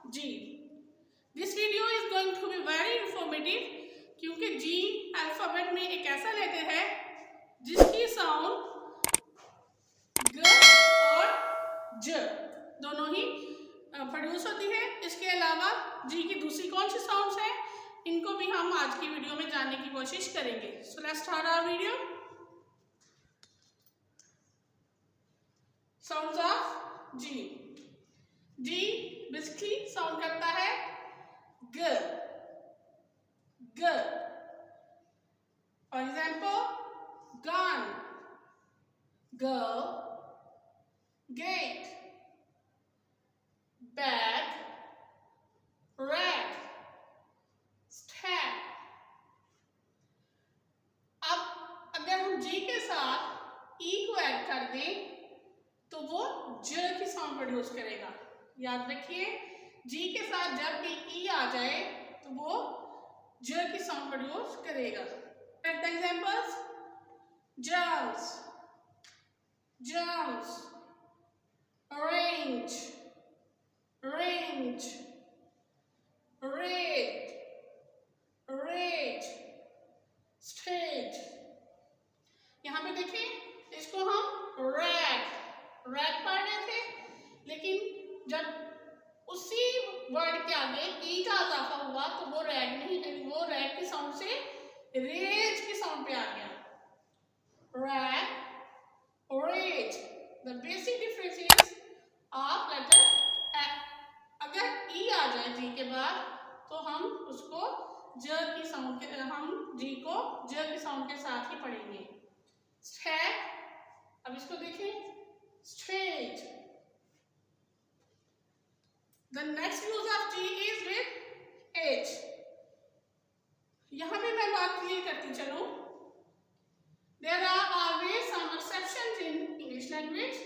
Ji. This video is going to be very informative, क्योंकि G alphabet में एक ऐसा लेटर है जिसकी साउंड ग और ज दोनों ही प्रोड्यूस होती है। इसके अलावा जी की दूसरी कौन सी साउंड्स हैं, इनको भी हम आज की वीडियो में जानने की कोशिश करेंगे। So let's start our video. Sounds of G. G basically sound करता है ग ग। For example gun, girl, get, bag, rag, stack. अब अगर हम जी के साथ ई को ऐड कर दें तो वो ज की साउंड प्रोड्यूस करेगा। याद रखिए, जी के साथ जब भी ई आ जाए तो वो ज की साउंड प्रोड्यूस करेगा। Take the examples, gems, gems, orange, range, red, red, stage. यहाँ पे देखिए, इसको हम रैग रैग पढ़ रहे थे, लेकिन जब उसी वर्ड के आगे ई का इजाफा हुआ तो वो रैग नहीं, वो रैग की साउंड से रेज की साउंड पे आ गया। Rag, rage. The basic difference is of letter. अगर ई आ जाए जी के बाद तो हम उसको ज की साउंड के, हम जी को ज की साउंड के साथ ही पढ़ेंगे। स्टैक, अब इसको देखें, straight. The next use of G is with H. यहाँ पे मैं बात क्लियर करती चलूं। There are always some exceptions in English language.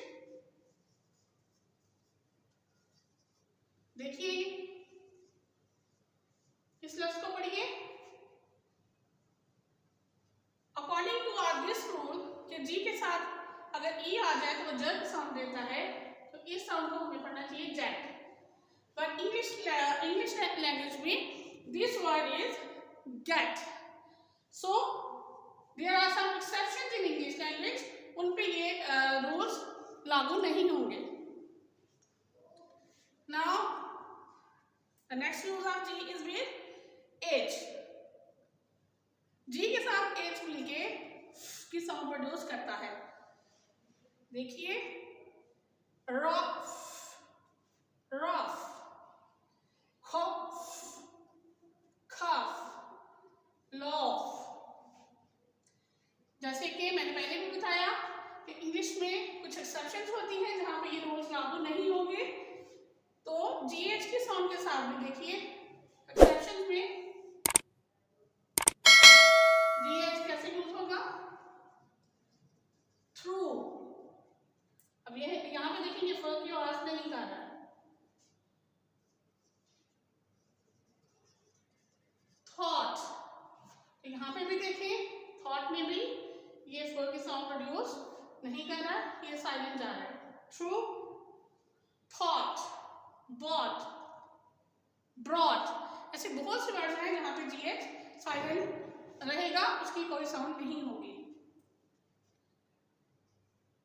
देखिए, इस लफ्ज को पढ़िए। According to our this rule कि G के साथ अगर ई आ जाए तो वो ज साउंड देता है, तो इस साउंड को हमें पढ़ना चाहिए जेट। बट इंग्लिश लैंग्वेज में this word is get. So there are some exceptions in English language, उन पे ये रूल्स लागू नहीं होंगे। Now the next use of G is with H. G के साथ एच मिलके की साउंड प्रोड्यूस करता है। देखिए, रफ, रफ, खफ, खफ, लॉफ। जैसे कि मैंने पहले भी बताया कि इंग्लिश में कुछ एक्सेप्शंस होती हैं जहां पे ये रूल्स लागू नहीं होंगे। तो जीएच की साउंड के साथ भी देखिए एक्सेप्शंस में जीएच कैसे यूज होगा, थ्रू। अब ये यहाँ पे देखिए, ये फर्क की आवाज नहीं निकाल रहा है। थॉट, तो यहाँ पे भी देखिए, थॉट में भी ये फर्क की साउंड प्रोड्यूस नहीं कर रहा है, ये साइलेंट जा रहा है। ट्रू, थॉट, बॉट, ब्रॉट, ऐसे बहुत से वर्ड्स हैं जहाँ पे जीएच साइलेंट रहेगा, उसकी कोई साउंड नहीं होगी।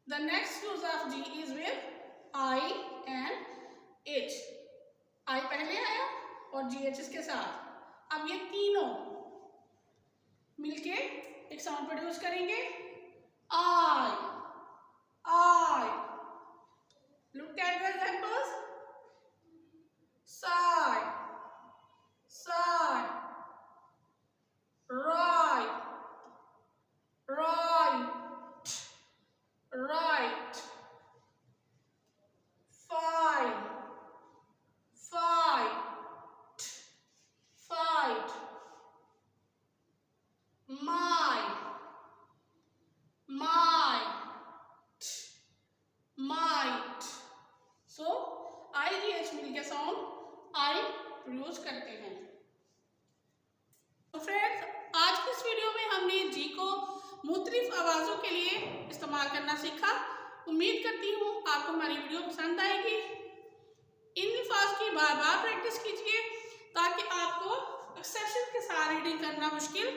The next use of G is with I and H. I पहले आया और GH इसके साथ। अब ये तीनों मिलके एक साउंड प्रोड्यूस करेंगे, I. Look at the examples. Sigh, sigh, right, right, right, fight, fight, fight, might, might. So IGH मिलके साउंड I प्रोड्यूस करते हैं। तो फ्रेंड्स, आज की इस वीडियो में हमने जी को मुख्तलिफ आवाज़ों के लिए इस्तेमाल करना सीखा। उम्मीद करती हूँ आपको हमारी वीडियो पसंद आएगी। इन अल्फाज की बार बार प्रैक्टिस एक्सेप्शन के साथ रीडिंग करना मुश्किल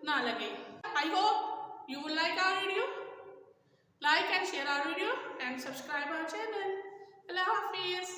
ना लगे। I hope you will like our video, like and share our video and subscribe our channel. अल्लाह हाफिज।